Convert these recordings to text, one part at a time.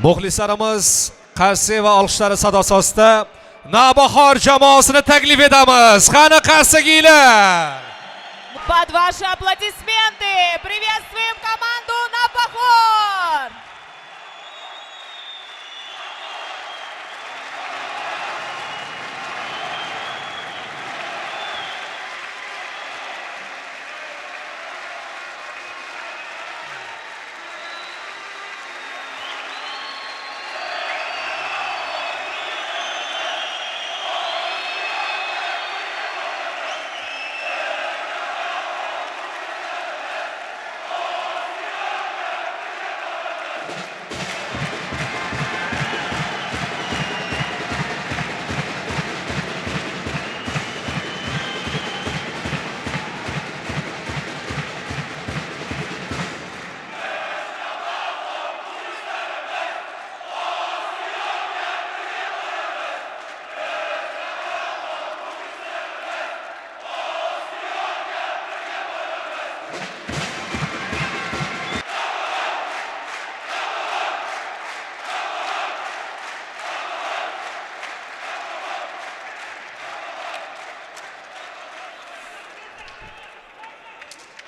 Muxlislarimiz qarshi va olqishlari sadosi ostida Navbahor jamoasini taklif etamiz. Qani qarsigilar. Под ваши аплодисменты приветствуем команду Navbahor!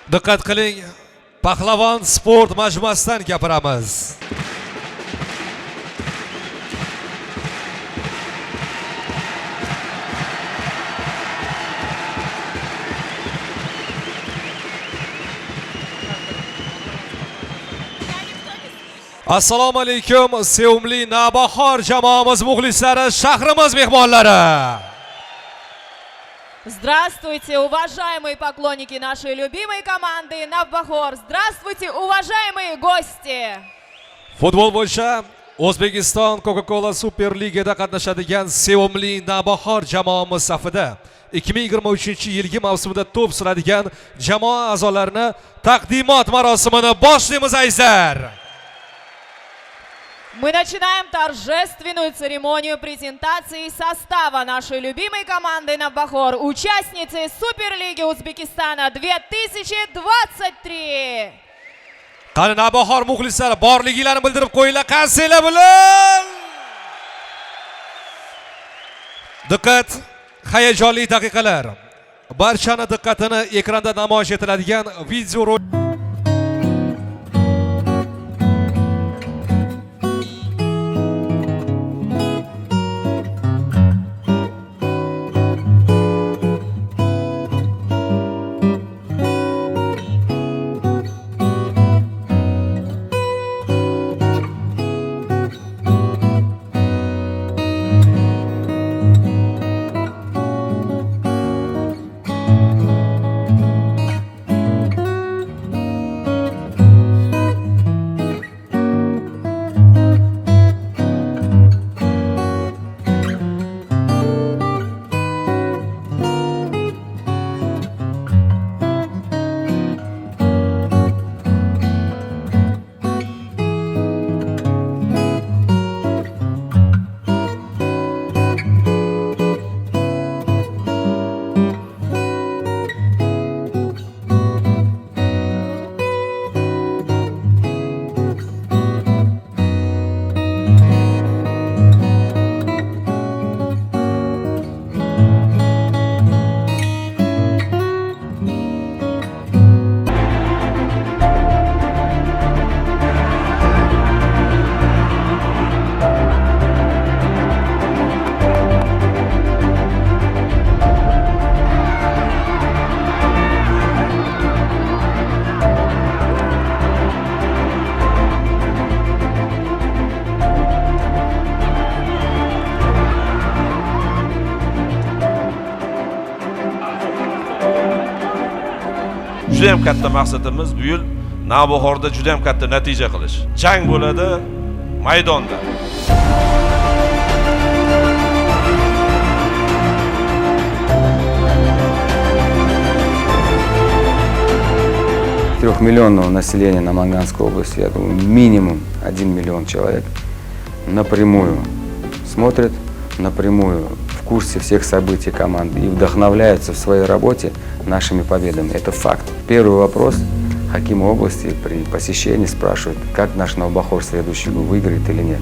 Diqqat qiling, Pahlavon sport majmuasidan gapiramiz. Assalomu alaykum, sevimli Navbahor jamoamiz muxlislari, shahrimiz mehmonlari. Здравствуйте, уважаемые поклонники нашей любимой команды Navbahor. Здравствуйте, уважаемые гости. Futbol bo'yicha O'zbekiston Coca-Cola Super Ligada qatnashadigan sevimli Navbahor jamoamiz safida 2023-yilgi mavsumda to'p suradigan jamoa a'zolarini taqdimot marosimini boshlaymiz azizlar. Мы начинаем торжественную церемонию презентации состава нашей любимой команды Navbahor, участницы Суперлиги Узбекистана 2023. Qani Navbahor muxlislari borligilarini bildirib qo'yinglar, qansinglar bilan. Diqqat, hayajonli daqiqalar. Barchani diqqatini ekranda namoyish etiladigan video juda ham katta maqsadimiz bu yil Navbahorda juda ham katta natija qilish. Jang bo'ladi maydonda. Трехмиллионного населения Наманганской области, я думаю, минимум 1 миллион человек напрямую смотрят, напрямую в курсе всех событий команды и вдохновляются в своей работе нашими победами. Это факт. Первый вопрос Хакимы области при посещении спрашивают, как наш Навбахор следующий год выиграет или нет.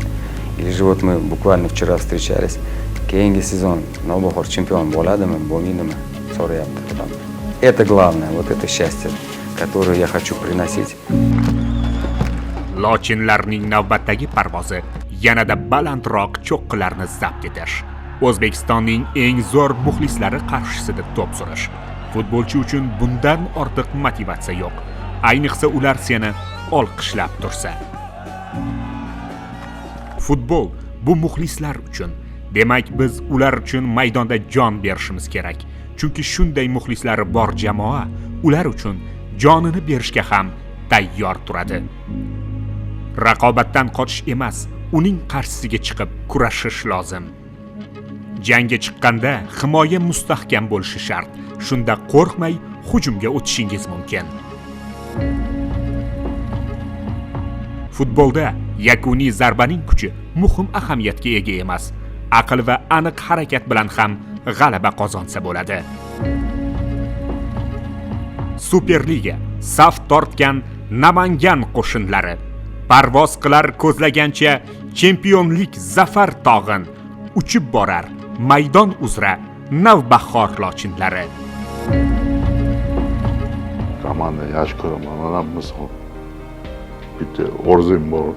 Или же вот мы буквально вчера встречались, кейинги сезон Навбахор чемпион bo'ladimi, bo'lmaydimi so'rayapti odam. Это главное, вот это счастье, которое я хочу приносить. Lochinlarning navbatdagi parvozi yanada balandroq cho'qqilarni zabt etish. O'zbekistonning eng zo'r muxlislari qarshisida to'p surish. Futbolchi uchun bundan ortiq motivatsiya yo'q. Ayniqsa ular seni olqishlab tursa. Futbol bu muxlislar uchun. Demak, biz ular uchun maydonda jon berishimiz kerak. Chunki shunday muxlislari bor jamoa ular uchun jonini berishga ham tayyor turadi. Raqobatdan qochish emas, uning qarshisiga chiqib kurashish lozim. Jangga chiqqanda himoya mustahkam bo'lishi shart. Shunda qo'rqmay hujumga o'tishingiz mumkin. Futbolda yakuniy zarbaning kuchi muhim ahamiyatga ega emas. Aql va aniq harakat bilan ham g'alaba qozonsa bo'ladi. Superliga saf tortgan Namangan qo'shinlari parvoz qilar ko'zlagancha chempionlik zafar tog'in uchib borar maydon uzra Navbahor lochinlari. Команда yaxshi ko'raman. Mana misol bitta orzum bor,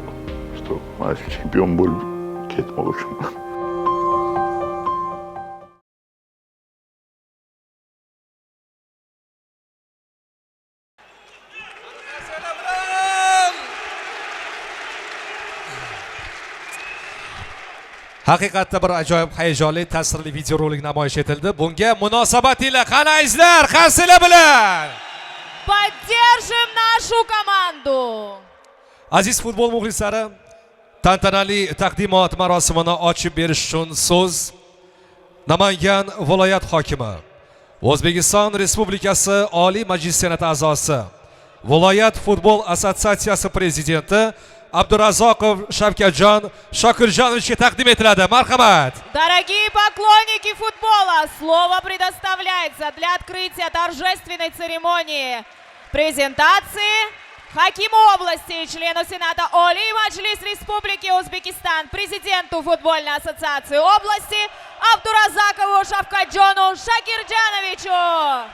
что mana shu chempion bo'lib ketmoq uchun. Haqiqatda bir ajoyib hayajonli ta'sirli videorolik namoyish etildi. Bunga munosabat ila qanaysizlar? Qarshilar bilan Поддержим нашу команду! Aziz futbol muxlislari, tantanali taqdimot marosimini ochib berish uchun so'z Namangan viloyat hokimi, O'zbekiston Respublikasi Oliy Majlis Senati a'zosi, viloyat futbol assotsiatsiyasi prezidenti Abdurazzoqov Shavkatjon Shokirjonovichga taqdim etiladi. Marhamat. Дорогие поклонники футбола, слово предоставляется для открытия торжественной церемонии презентации Хакиму области и члену Сената Олий Маджлис Республики Узбекистан, президенту футбольной ассоциации области Абдуразакову Шавкатджону Шакирджановичу.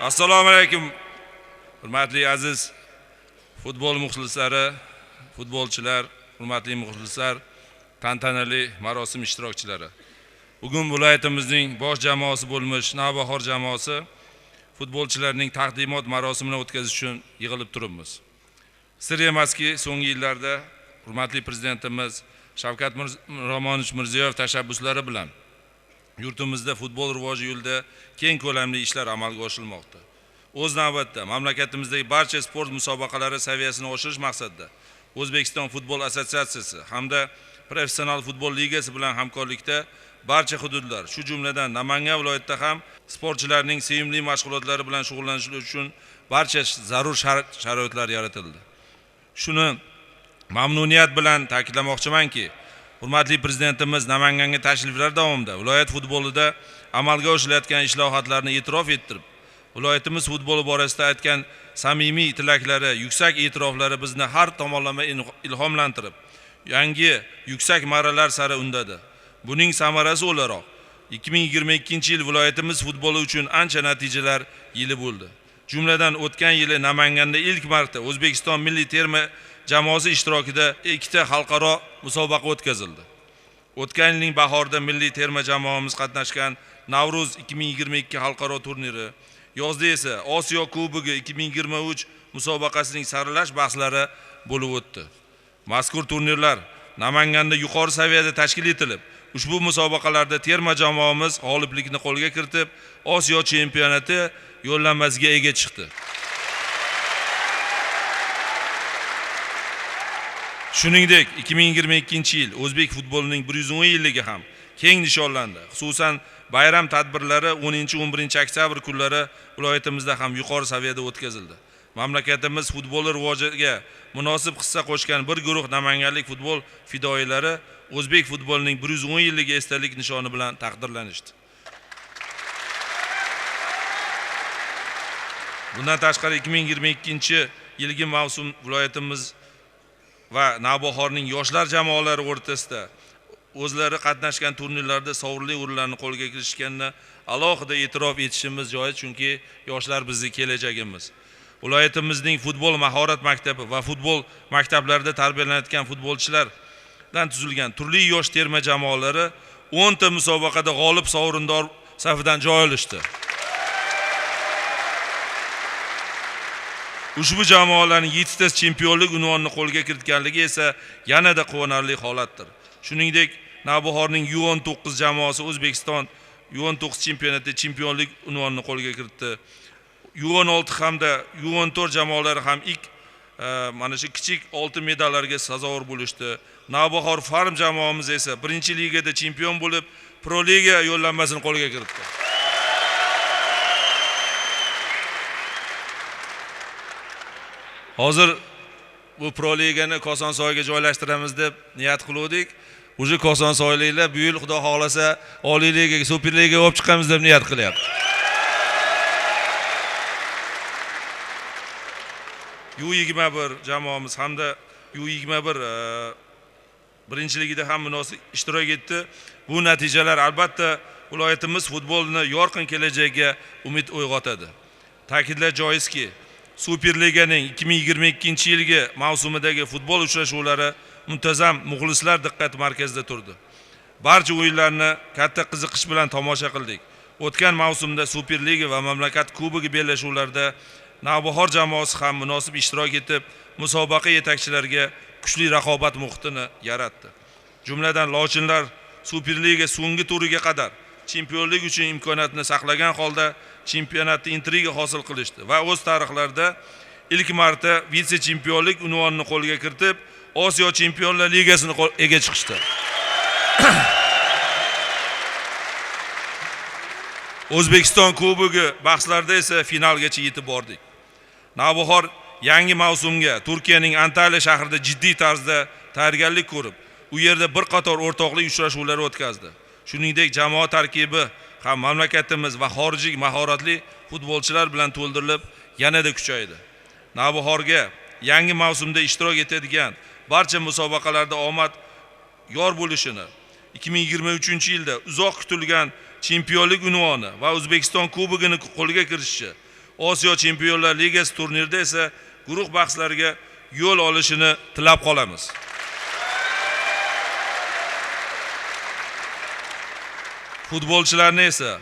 Assalomu alaykum. Hurmatli aziz futbol muxlislari, futbolchilar, hurmatli muxlislar, tantanali marosim ishtirokchilari. Bugun viloyatimizning bosh jamoasi bo'lmish Navbahor jamoasi futbolchilarning taqdimot marosimini o'tkazish uchun yig'ilib turibmiz. Sir emaski, so'nggi yillarda hurmatli prezidentimiz Shavkat Miromonovich Mirziyoyev tashabbuslari bilan yurtimizda futbol rivoji yo'lida keng ko'lamli ishlar amalga oshirilmoqda. O'z navbatida mamlakatimizdagi barcha sport musobaqalari saviyasini oshirish maqsadida O'zbekiston futbol assotsiatsiyasi hamda professional futbol ligasi bilan hamkorlikda barcha hududlar, shu jumladan Namangan viloyatida ham sportchilarning sevimli mashg'ulotlari bilan shug'ullanishi uchun barcha zarur sharoitlar yaratildi. Shuni mamnuniyat bilan ta'kidlamoqchimanki, hurmatli prezidentimiz Namanganga tashriflar davomida viloyat futbolida amalga oshirilayotgan islohotlarni e'tirof ettirib, viloyatimiz futboli borasida aytgan samimiy tilaklari, yuksak e'tiroflari bizni har tomonlama ilhomlantirib, yangi yuksak marralar sari undadi. Buning samarasi o'laroq 2022 yil viloyatimiz futboli uchun ancha natijalar yili bo'ldi. Jumladan o'tgan yili Namanganda ilk marta O'zbekiston milliy terma jamoasi ishtirokida ikkita xalqaro musobaqa o'tkazildi. O'tgan yilning bahorida milliy terma jamoamiz qatnashgan Navruz 2022 xalqaro turniri, yozda esa Osiyo Kubogi 2023 musobaqasining saralash bahslari bo'lib o'tdi. Mazkur turnirlar Namanganda yuqori saviyada tashkil etilib, ushbu musobaqalarda terma jamoamiz g'oliblikni qo'lga kiritib, Osiyo chempionati yo'llanmasiga ega chiqdi. Shuningdek, 2022-yil o'zbek futbolining 110 yilligi ham keng nishonlandi. Xususan, bayram tadbirlari 10-11 oktyabr kunlari viloyatimizda ham yuqori saviyada o'tkazildi. Mamlakatimiz futboli rivojiga munosib hissa qo'shgan bir guruh namanganlik futbol fidoyilari o'zbek futbolining 110 yilligi esdalik nishoni bilan taqdirlanishdi. Bundan tashqari 2022-yilgi mavsum viloyatimiz va Navbahorning yoshlar jamoalari o'rtasida o'zlari qatnashgan turnirlarda sovrinli o'rinlarni qo'lga kiritishganini alohida e'tirof etishimiz joiz, chunki yoshlar bizning kelajagimiz. Viloyatimizning futbol mahorat maktabi va futbol maktablarida tarbiyalanayotgan futbolchilardan tuzilgan turli yosh terma jamoalari 10 ta musobaqada g'olib sovrindor safidan joy olishdi. Ushbu jamoalarning 7 ta chempionlik unvonini qo'lga kiritganligi esa yanada quvonarli holatdir. Shuningdek, Navbahorning U19 jamoasi O'zbekiston U19 chempionati chempionlik unvonini qo'lga kiritdi. U16 hamda U14 jamoalari ham mana shu kichik oltin medallarga sazovor bo'lishdi. Navbahor Farm jamoamiz esa birinchi ligada chempion bo'lib, Pro Liga yo'llanmasini qo'lga kiritdi. Hozir bu Pro Ligani Kosonsoyga joylashtiramiz deb niyat qildik. O'sha Kosonsoyliklar bu yil Xudo xolasa Oliy Ligaga, Super Ligaga olib chiqamiz deb niyat qilyapti. U21 jamoamiz hamda U21 birinchiligida ham munosib ishtirok etdi. Bu natijalar albatta viloyatimiz futbolini yorqin kelajagiga umid uyg'otadi. Ta'kidlash joizki, Super Liganing 2022-yilgi mavsumidagi futbol uchrashuvlari muntazam muxlislar diqqat markazida turdi. Barcha o'yinlarni katta qiziqish bilan tomosha qildik. O'tgan mavsumda Super Liga va mamlakat kubogi bellashuvlarida Navbahor jamoasi ham munosib ishtirok etib, musobaqa yetakchilariga kuchli raqobat muhitini yaratdi. Jumladan Lochinlar Super Liga so'nggi turiga qadar chempionlik uchun imkoniyatni saqlagan holda chempionatda intriga hosil qilishdi va o'z tarixlarida ilk marta vitse-chempionlik unvonini qo'lga kiritib, Osiyo Chempionlar Ligasini ega chiqishdi. O'zbekiston Kubogi bahslarida esa finalgacha yetib bordik. Navbahor yangi mavsumga Turkiyaning Antalya shahrida jiddiy tarzda tayyorgarlik ko'rib, u yerda bir qator o'rtoqlik uchrashuvlari o'tkazdi. Shuningdek, jamoa tarkibi ham mamlakatimiz va xorijiy mahoratli futbolchilar bilan to'ldirilib, yanada kuchaydi. Navbahorga yangi mavsumda ishtirok etadigan barcha musobaqalarda omad yor bo'lishini, 2023-yilda uzoq kutilgan chempionlik unvoni va O'zbekiston Kubogini qo'lga kiritishi, Osiyo Chempionlar Ligasi turnirida esa guruh bahslariga yo'l olishini tilab qolamiz. Futbolchilarni esa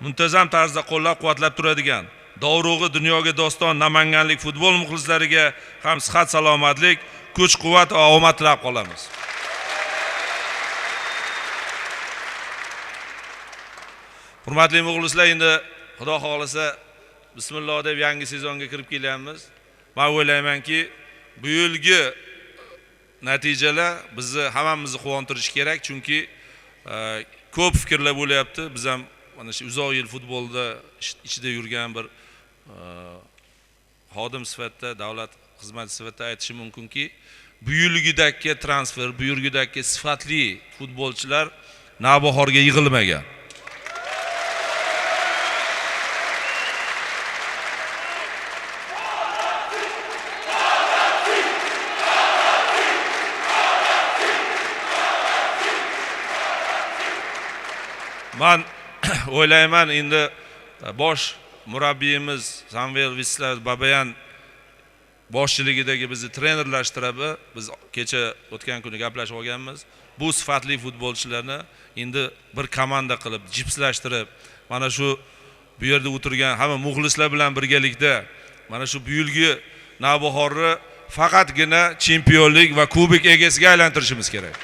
muntazam tarzda qo'llab-quvvatlab turadigan Dovrug'i dunyoga doston namanganlik futbol muxlislariga ham sihat salomatlik, kuch-quvvat va omad tilab qolamiz. Hurmatli muxlislar, endi Xudo xolasa bismillah deb yangi sezonga kirib kelyapmiz. Men o'ylaymanki, bu yilgi natijalar bizni hammamizni quvontirishi kerak, chunki ko'p fikrlar bo'lyapti. Biz ham mana shu uzoq yil futbolda ichida yurgan bir xodim sifatida, davlat xizmati sifatida aytishim mumkinki, bu yilgidagi transfer, bu yilgidagi sifatli futbolchilar Navbahorga yig'ilmagan. Men o'ylayman endi bosh murabbiyimiz Samvel Vislar Babayan boshchiligidagi bizni trenerlashtirib, biz kecha o'tgan kuni gaplashib olganmiz. Bu sifatli futbolchilarni endi bir komanda qilib, jipslashtirib, mana shu bu yerda o'tirgan hamma muxlislar bilan birgalikda mana shu bu yilgi Navbahorni faqatgina chempionlik va kubok egasiga aylantirishimiz kerak.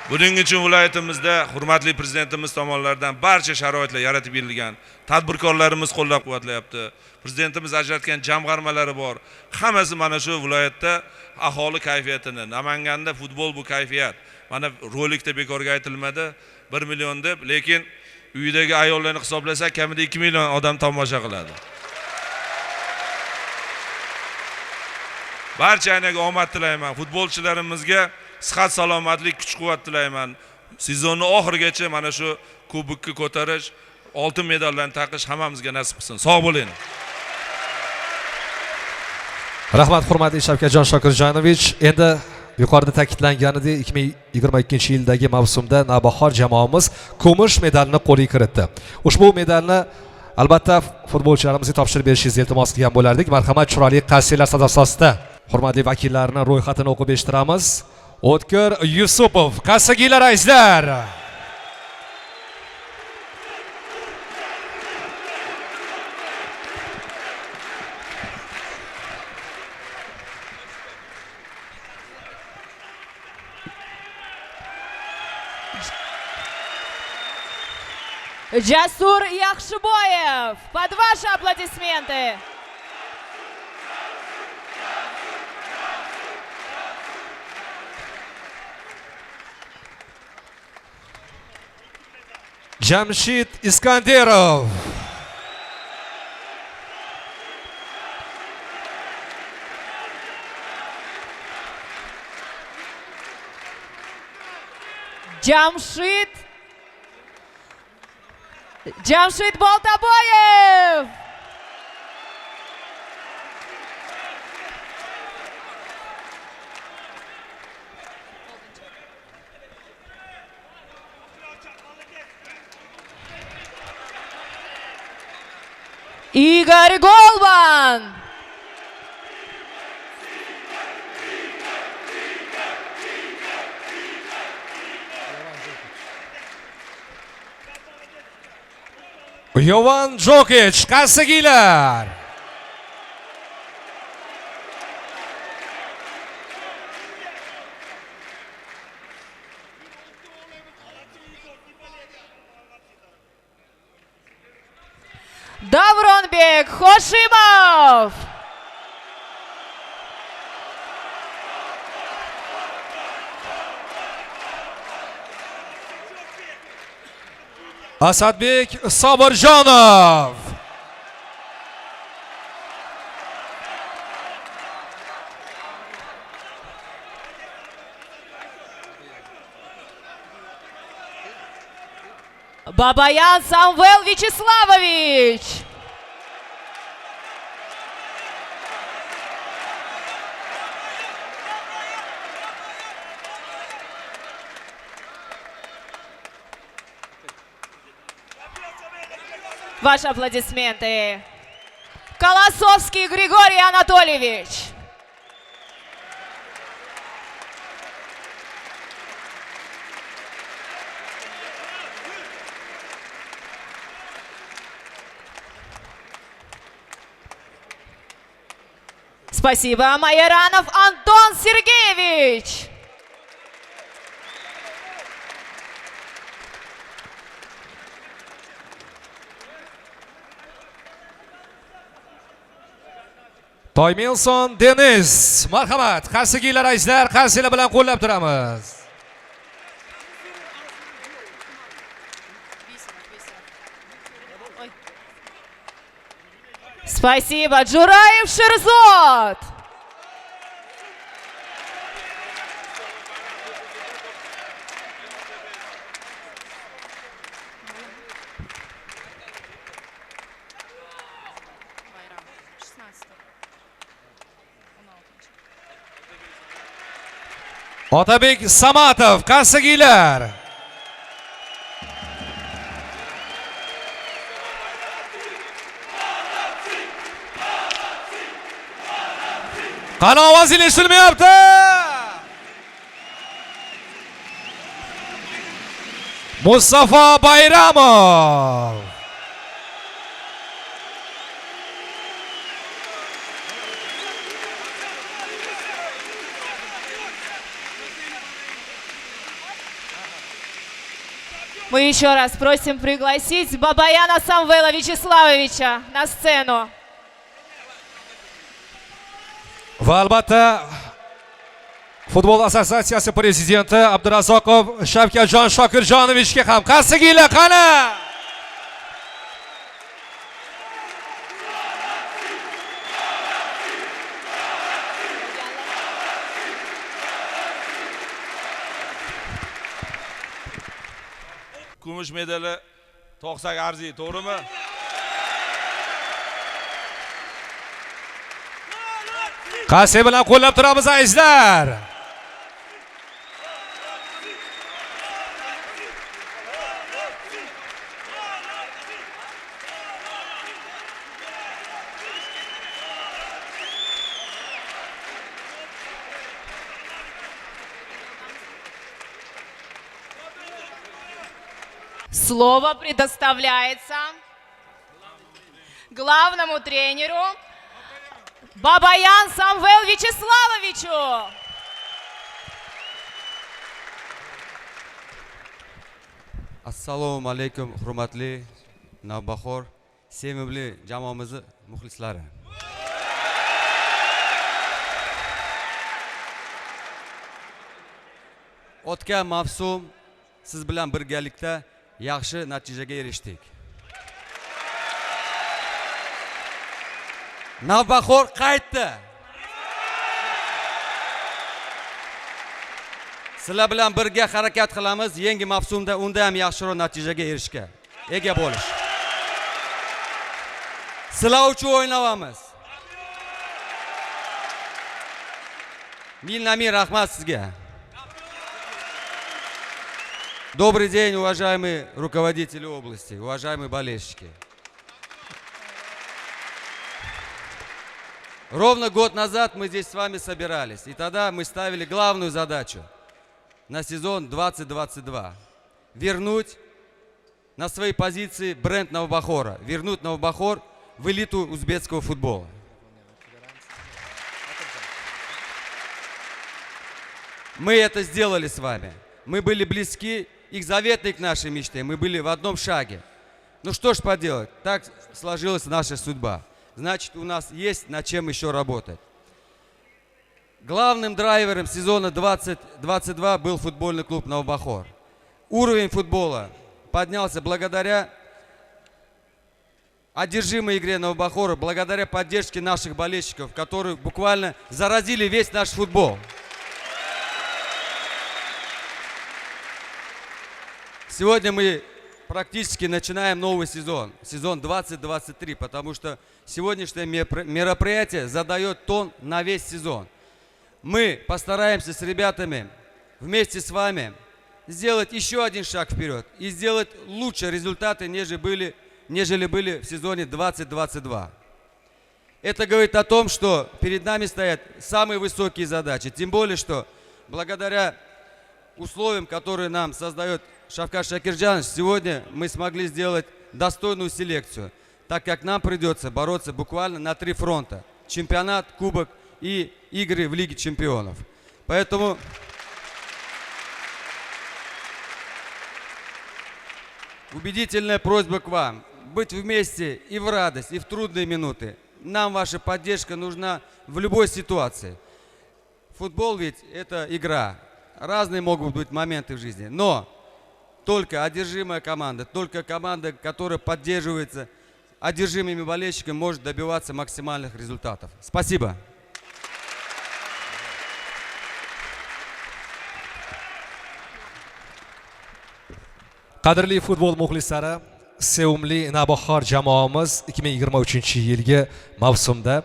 Buning uchun viloyatimizda hurmatli prezidentimiz tomonidan barcha sharoitlar yaratib berilgan. Tadbirkorlarimiz qo'llab-quvvatlayapti. Prezidentimiz ajratgan jamg'armalari bor. Hammasi mana shu viloyatda aholi kayfiyatini, Namanganda futbol bu kayfiyat. Mana rolikda bekorga aytilmadi 1 million deb, lekin uyidagi ayollarni hisoblasak kamida 2 million odam tomosha qiladi. Barchaga omad tilayman. Futbolchilarimizga sihat salomatlik, kuch-quvvat tilayman. Sezonni oxirigacha mana shu kubokni ko'tarish, oltin medallarni taqish hammamizga nasib qilsin. Sog' bo'ling. Rahmat hurmatli Shavkatjon Shokirjonovich. Endi yuqorida ta'kidlanganidek 2022-yildagi mavsumda Navbahor jamoamiz kumush medalni qo'lga kiritdi. Ushbu medalni albatta futbolchilarimizga topshirib berishingizni iltimos qilgan bo'lardik. Marhamat, chiroyli qarsiylar sadosi ostida hurmatli vakillarning ro'yxatini o'qib eshittiramiz. O'tkir Yusupov, Qasagilar aizlar. Jasur Yaxshiboyev, под ваши аплодисменты. Jamshid Iskanderov. Jamshid Boltaboyev. Igor Golban. Yovan Jokic, Qasagilar. Davronbek Hoshimov. Asadbek Sobirjonov. Babayan Samvel Vячеславович. Ваши аплодисменты. Колосовский Григорий Анатольевич. Спасибо. Майоранов Антон Сергеевич. Toymilson Deniz. Marhamat, Qasagilar aizlar, qarsiylar bilan qo'llab turamiz. Спасибо. Джураев Шерзот. Otabek Samatov, Qarsigiylar. Qani ovozingiz eshitilmayapti. Mustafa Bayramov. Мы еще раз просим пригласить Бабаяна Самвела Вячеславовича на сцену. Va albatta Futbol assotsiatsiyasi prezidenti Abdurazzoqov Shavkatjon Shokirjonovichga ham Qarsigiylar qani. Kumush medali To'qsak Arziy, to'g'rimi? Qarsi bilan qo'llab turamiz azizlar. Слово предоставляется главному тренеру Бабаян Самвел Вячеславовичу. Assalomu alaykum, hurmatli Navbahor, sevimli jamoamiz muxlislari. O'tgan mavsum siz bilan birgalikda yaxshi natijaga erishdik. Navbahor qaytdi. Sizlar bilan birga harakat qilamiz, yangi mavsumda unda ham yaxshiroq natijaga erishishga ega bo'lish. Sizlar uchun o'ynayapmiz. Ming rahmat sizga. Добрый день, уважаемые руководители области, уважаемые болельщики. Ровно год назад мы здесь с вами собирались, и тогда мы ставили главную задачу на сезон 2022. Вернуть на свои позиции бренд Навбахора, вернуть Навбахор в элиту узбекского футбола. Мы это сделали с вами. Мы были близки и заветны к нашей мечте. Мы были в одном шаге. Ну что ж поделать, так сложилась наша судьба. Значит, у нас есть над чем еще работать. Главным драйвером сезона 2022 был футбольный клуб Навбахор. Уровень футбола поднялся благодаря одержимой игре Навбахора, благодаря поддержке наших болельщиков, которые буквально заразили весь наш футбол. Сегодня мы практически начинаем новый сезон, сезон 2023, потому что сегодняшнее мероприятие задает тон на весь сезон. Мы постараемся с ребятами вместе с вами сделать еще один шаг вперед и сделать лучшие результаты, нежели были в сезоне 2022. Это говорит о том, что перед нами стоят самые высокие задачи, тем более, что благодаря условиям, которые нам создает Шавкат Шакирджанович, сегодня мы смогли сделать достойную селекцию, так как нам придется бороться буквально на 3 фронта. Чемпионат, кубок и игры в Лиге чемпионов. Поэтому убедительная просьба к вам быть вместе и в радость, и в трудные минуты. Нам ваша поддержка нужна в любой ситуации. Футбол ведь это игра. Разные могут быть моменты в жизни, но только одержимая команда, только команда, которая поддерживается одержимыми болельщиками, может добиваться максимальных результатов. Спасибо. Qadrli futbol muxlislari, sevimli Navbahor jamoamiz 2023-yilgi mavsumda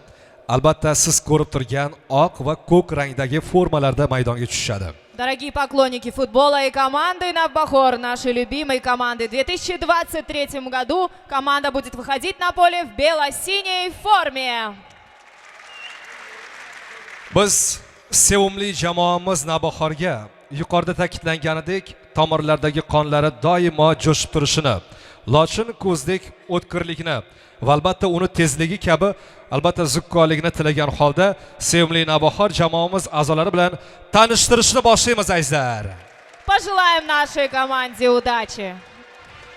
albatta siz ko'rib turgan oq va ko'k rangdagi formalarda maydonga tushishadi. Дорогие поклонники футбола и команды Навбахор, нашей любимой команды, в 2023 году команда будет выходить на поле в бело-синей форме. Biz sevimli jamoamiz Navbahorga yuqorida ta'kidlanganidek, tomirlardagi qonlari doimo jo'shib turishini, lochin ko'zdek o'tkirlikni va albatta uni tezligi kabi albatta zukkoligini tilagan holda sevimli Navbahor jamoamiz a'zolari bilan tanishtirishni boshlaymiz azizlar. Пожелаем нашей команде удачи.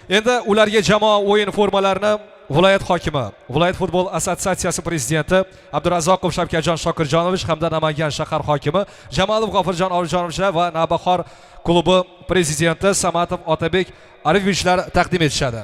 Endi ularga jamoa o'yin formalarini viloyat hokimi, viloyat futbol assotsiatsiyasi prezidenti Abdurazzoqov Shavkatjon Shokirjonovich hamda Namangan shahar hokimi Jamolov G'ofurjon Orjonovichlar va Navbahor klubi prezidenti Samatov Otabek Arifovichlar taqdim etishadi.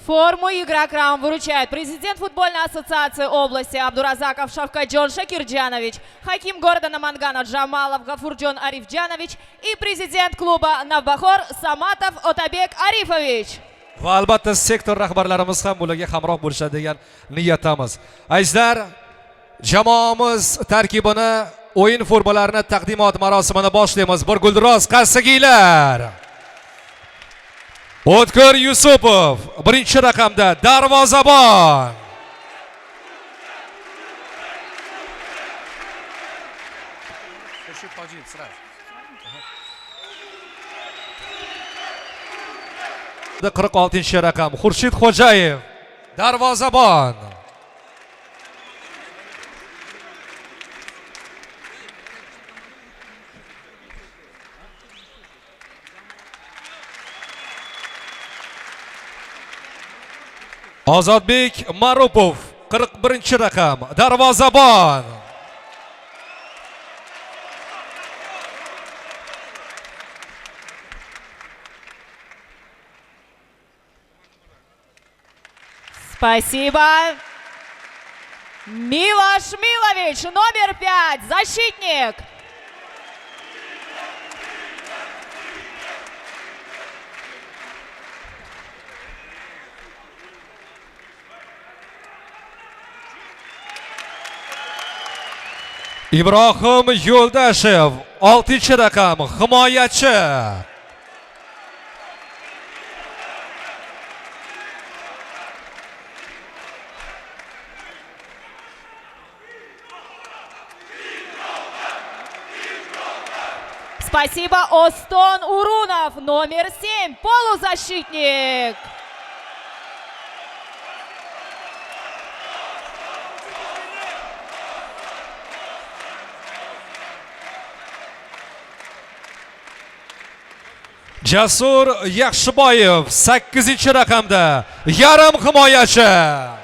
Форму игрокам вручает президент футбольной ассоциации области Абдуразаков Шавкатjon Шакирджанович, хаким города Намангана Джамалов Гафурджон Арифджанович и президент клуба Навбахор Саматов Отабек Арифович. Va albatta sektor rahbarlarimiz ham bularga hamroh bo'lishadi degan niyatdamiz. Azizlar, jamoamiz tarkibini, o'yin formalarini taqdimot marosimini boshlaymiz. Bir guldiroz qarsigiylar. O'tkir Yusupov birinchi raqamda darvozabon. Da 46 raqam Xurshid Xo'jayev darvozabon. Ozodbek Marupov 41 raqam darvozabon. Спасибо. Милош Милович, номер 5, защитник. Ibrohim Yo'ldashev 6 raqam himoyachi. Спасибо, Остон Урунов, номер 7, полузащитник. Jasur Yaxshiboyev 8 raqamda yarim himoyachi.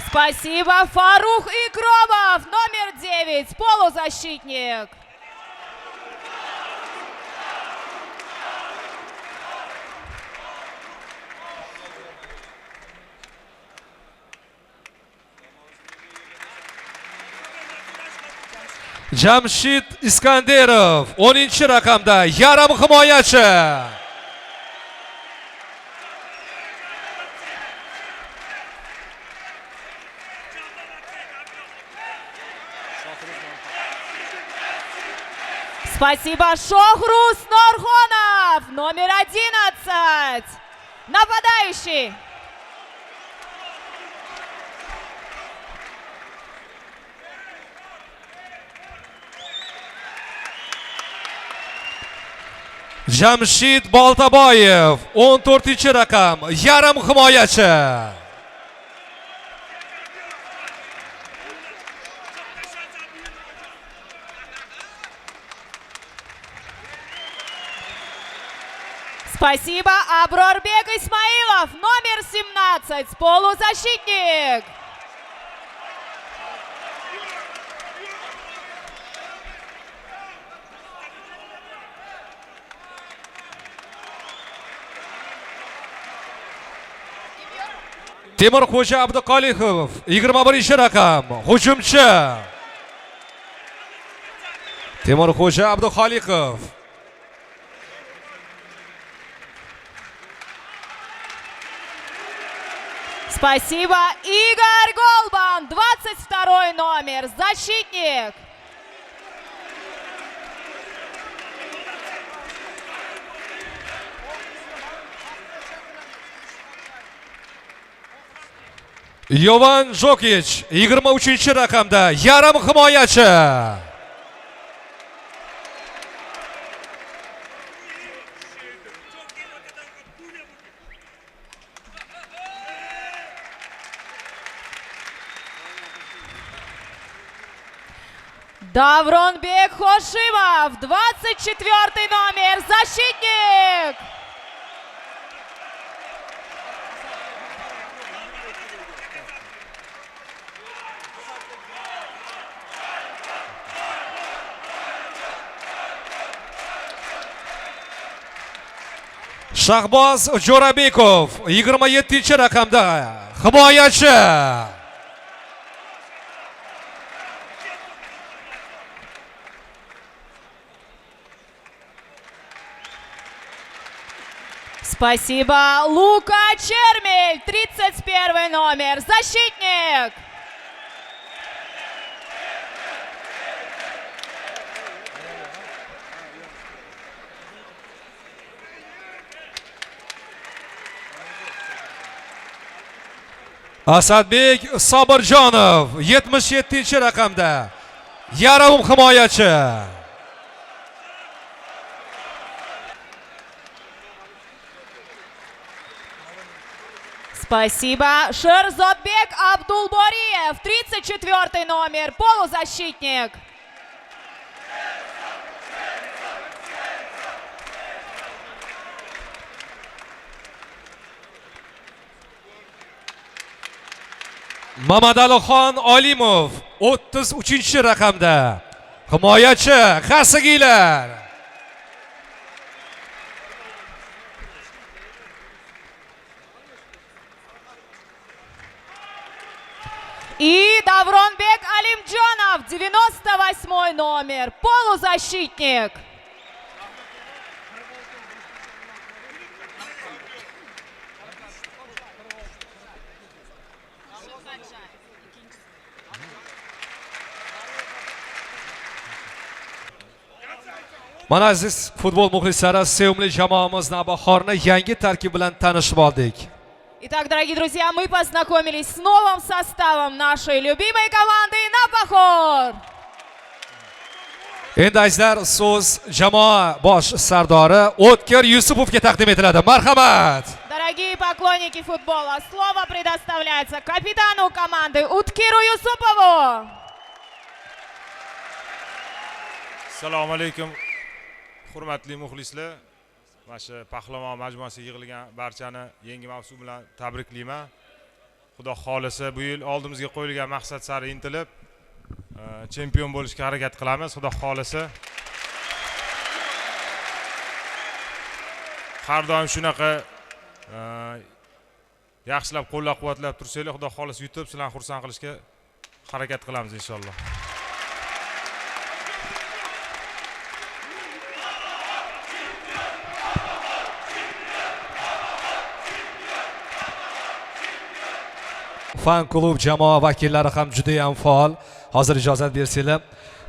Спасибо, Фарух Икромов, номер 9, полузащитник. Jamshid Iskanderov 10 raqamda yarim himoyachi. Спасибо, Шохрус Норхонов, номер 11, нападающий. Jamshid Boltaboyev 14 raqam yarim himoyachi. Спасибо, Аброрбек Исмаилов, номер 17, полузащитник. Temurxo'ja Abduqolixov 21 raqam hujumchi. Temurxo'ja Abduqolixov Спасибо. Игорь Голбан, 22 номер, защитник. Yovan Jokic 23-raqamda yarim himoyachi. Davronbek Hoshimov, 24 номер, защитник. Shahboz Jo'rabekov 27-raqamda himoyachi. Спасибо. Лука Чермель, 31 номер, защитник. Asadbek Sobirjonov 77-raqamda yarim himoyachi. Спасибо. Шерзотбек Абдулбориев, 34 номер, полузащитник. Mamadalixon Olimov 33-raqamda himoyachi, qarsigiylar. И Davronbek Alimjonov, 98 номер, полузащитник. Mana aziz futbol muxlislari, sevimli jamoamiz Navbahorni yangi tarkib bilan tanishib oldik. Итак, дорогие друзья, мы познакомились с новым составом нашей любимой команды Navbahor. Endi azizlar, so'z jamoa bosh sardori O'tkir Yusupovga taqdim etiladi. Marhamat. Дорогие поклонники футбола, слово предоставляется капитану команды Уткиру Юсупову. Assalomu alaykum. Hurmatli muxlislar, mana shu Pahlavon majmuasiga yig'ilgan barchani yangi mavsum bilan tabriklayman. Xudo xolisa bu yil oldimizga qo'yilgan maqsad sari intilib, chempion bo'lishga harakat qilamiz. Xudo xolisa. Har doim shunaqa yaxshilab qo'llab-quvvatlab tursanglar, Xudo xolisa yutib, sizlarni xursand qilishga harakat qilamiz inshaalloh. Fan klub jamoa vakillari ham juda ham faol. Hozir ijozat bersanglar,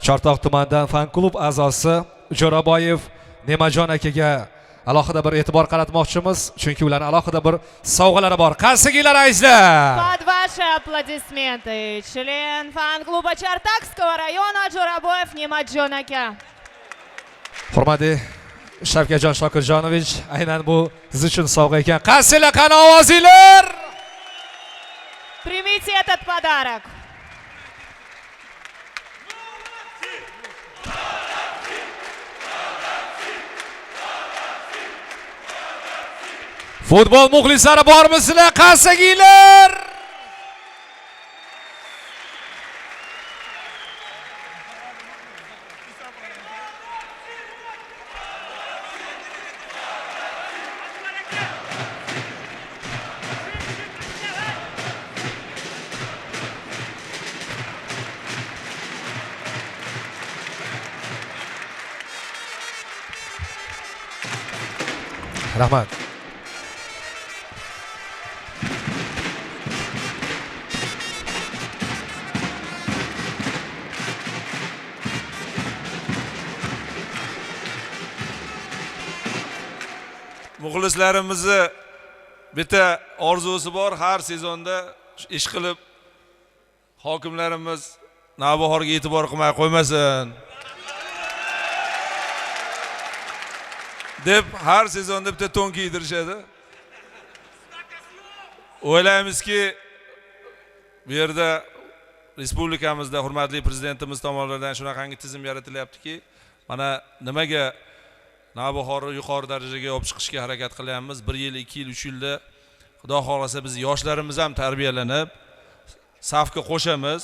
Chortoq tumanidan fan klub a'zosi Jo'raboyev Nemajon akaga alohida bir e'tibor qaratmoqchimiz, chunki ularning alohida bir sovg'alari bor. Qarsigiylar azizlar. Под ваши аплодисменты член фан-клуба Чартакского района Jo'raboyev Nemajon aka. Hurmatli Shavkatjon Shokirjonovich, aynan bu siz uchun sovg'a ekan. Qarsinglar, qani ovozinglar. Примите этот подарок. Futbol muxlislari bormisizlar? Qarsagiylar. Rahmat. muxlislarimizni bitta orzusi bor, har sezonda ish qilib hokimlarimiz Navbahorga e'tibor qilmay qo'ymasin deb har sezonda bitta to'n kiydirishadi. O'ylaymizki, bu yerda respublikamizda hurmatli prezidentimiz tomonidan shunaqangi tizim yaratilyaptiki, mana nimaga Navbahorni yuqori darajaga olib chiqishga harakat qilyapmiz. 1 yil, 2 yil, 3 yilda Xudo xolasa biz yoshlarimiz ham tarbiyalanib, safga qo'shamiz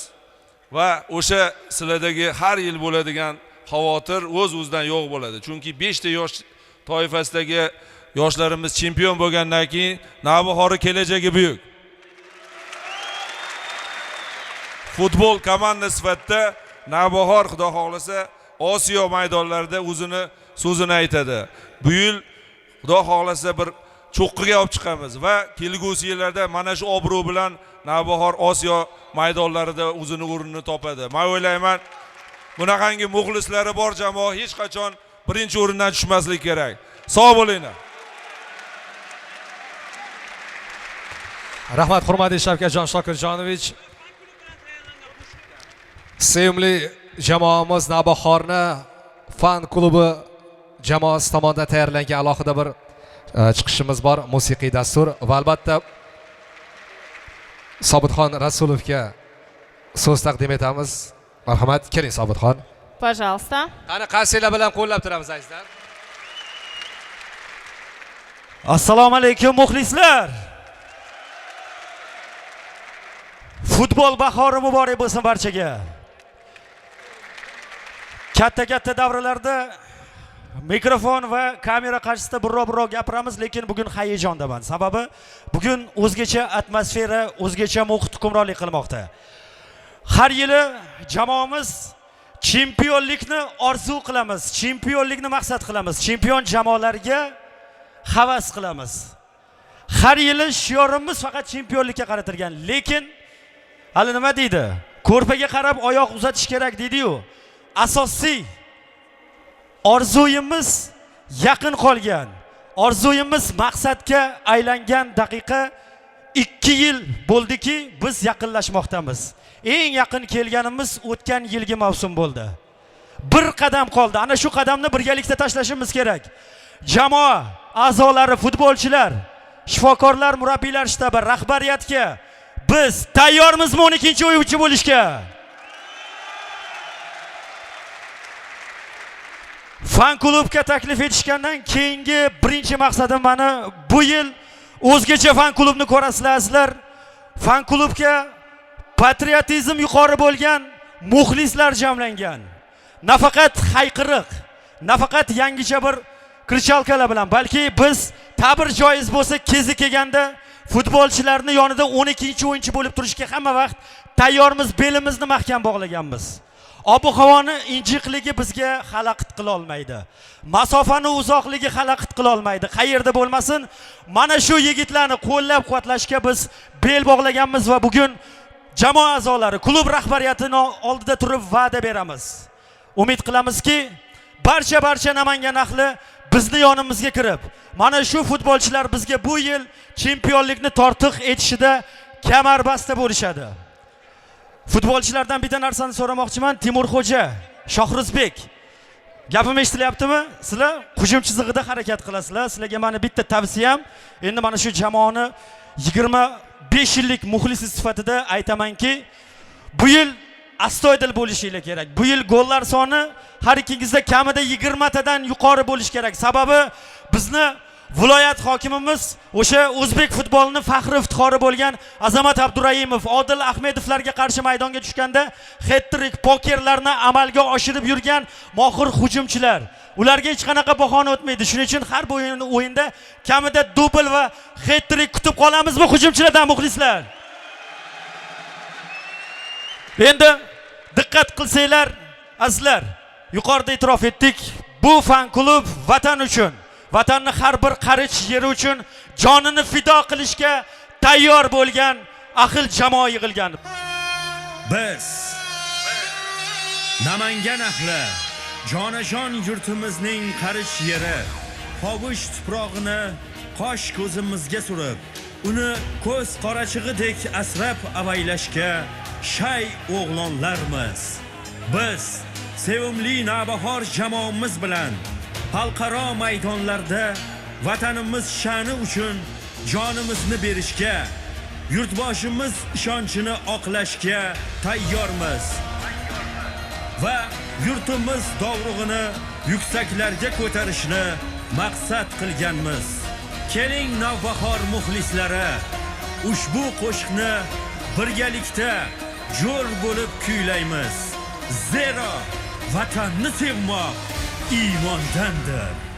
va o'sha sizlardagi har yil bo'ladigan xavotir o'z-o'zidan yo'q bo'ladi. Chunki 5 ta yosh toifasidagi yoshlarimiz chempion bo'lgandan keyin Navbahor kelajagi buyuk. Futbol komanda sifatida Navbahor Xudo xolasa Osiyo maydonlarida o'zini so'zini aytadi. Bu yil Xudo xolasa bir cho'qqiga olib chiqamiz va kelgusi yillarda mana shu obro' bilan Navbahor Osiyo maydonlarida o'zini o'rnini topadi. Men o'ylayman, bunaqangi muxlislari bor jamoa hech qachon birinchi o'rindan tushmasligi kerak. Sog' bo'linglar. Rahmat hurmatli Shavkatjon Shokirjonovich. Sevimli jamoamiz Navbahorni fan klubi jamoasi tomonidan tayyorlangan alohida bir chiqishimiz bor, musiqiy dastur va albatta Sobitxon Rasulovga so'z taqdim etamiz. Marhamat, keling Sobitxon. Пожалуйста. Qani qarsiylar bilan qo'llab turamiz azizlar. Assalomu alaykum muxlislar. Futbol bahori muborak bo'lsin barchaga. Katta davrlarda mikrofon va kamera qarshisida birro gapiramiz, lekin bugun hayajondaman. Sababi bugun o'zgacha atmosfera, o'zgacha muhit hukmronlik qilmoqda. Har yili jamoamiz chempionlikni orzu qilamiz, chempionlikni maqsad qilamiz, chempion jamoalarga havas qilamiz. Har yili shiorimiz faqat chempionlikka qaratilgan, lekin hali nima deydi? Ko'rpaga qarab oyoq uzatish kerak deydi-yu. Asosiy orzuyimiz yaqin qolgan. Orzuyimiz maqsadga aylangan daqiqa 2 yil bo'ldiki, biz yaqinlashmoqdamiz. Eng yaqin kelganimiz o'tgan yilgi mavsum bo'ldi. Bir qadam qoldi. Ana shu qadamni birgalikda tashlashimiz kerak. Jamoa a'zolari, futbolchilar, shifokorlar, murabbiylar shtabi, rahbariyatga biz tayyormizmi 12-o'yinchi bo'lishga? Fan klubga taklif etishgandan keyingi birinchi maqsadim meni bu yil o'zgacha fan klubni ko'rasizlar. Fan klubga patriotizm yuqori bo'lgan muxlislar jamlangan. Nafaqat hayqiriq, nafaqat yangicha bir krichalkalar bilan, balki biz ta'bir joiz bo'lsa kezi kelganda futbolchilarni yonida 12-o'yinchi bo'lib turishga hamma vaqt tayyormiz, belimizni mahkam bog'laganmiz. Ob-havoni injiqligi bizga xalaqit qila olmaydi. Masofani uzoqligi xalaqit qila olmaydi. Qayerda bo'lmasin, mana shu yigitlarni qo'llab-quvvatlashga biz bel bog'laganmiz va bugun jamoa a'zolari, klub rahbariyatining oldida turib va'da beramiz. Umid qilamizki, barcha Namangan ahli bizni yonimizga kirib, mana shu futbolchilar bizga bu yil chempionlikni tortiq etishida kamarbasta bo'lishadi. Futbolchilardan bitta narsani so'ramoqchiman. Timurxo'ja, Shohrizbek, gapim eshitilyaptimi? Sizlar hujum chizig'ida harakat qilasizlar. Sizlarga meni bitta tavsiyam, endi mana shu jamoani 25 yillik muxlisi sifatida aytamanki, bu yil astoydil bo'lishinglar kerak. Bu yil gollar soni har ikkingizda kamida 20 tadan yuqori bo'lish kerak. Sababi bizni viloyat hokimimiz o'sha o'zbek futbolining faxri iftixori bo'lgan Azamat Abdurayimov, Odil Ahmedovlarga qarshi maydonga tushganda hat-trick, pokerlarni amalga oshirib yurgan mohir hujumchilar. Ularga hech qanaqa bahona o'tmaydi. Shuning uchun har o'yinda kamida dubl va hat-trick kutib qolamizmi hujumchilardan muxlislar? Endi diqqat qilsanglar, azizlar, yuqorida e'tirof etdik, bu fan klub vatan uchun, vatanni har bir qarich yeri uchun jonini fido qilishga tayyor bo'lgan ahil jamoa yig'ilgan. Biz Namangan ahli jonajon yurtimizning qarich yeri, Hovuch tuprog'ini qosh ko'zimizga surib, uni ko'z qorachig'idek asrab avaylashga shay o'g'lonlarmiz. Biz sevimli navbahor jamoamiz bilan xalqaro maydonlarda vatanimiz sha'ni uchun jonimizni berishga, yurtboshimiz ishonchini oqlashga tayyormiz va yurtimiz dovrug'ini yuksaklarga ko'tarishni maqsad qilganmiz. Keling navbahor muxlislari, ushbu qo'shiqni birgalikda jo'r bo'lib kuylaymiz. Zero vatanni sevmoq iymondandir.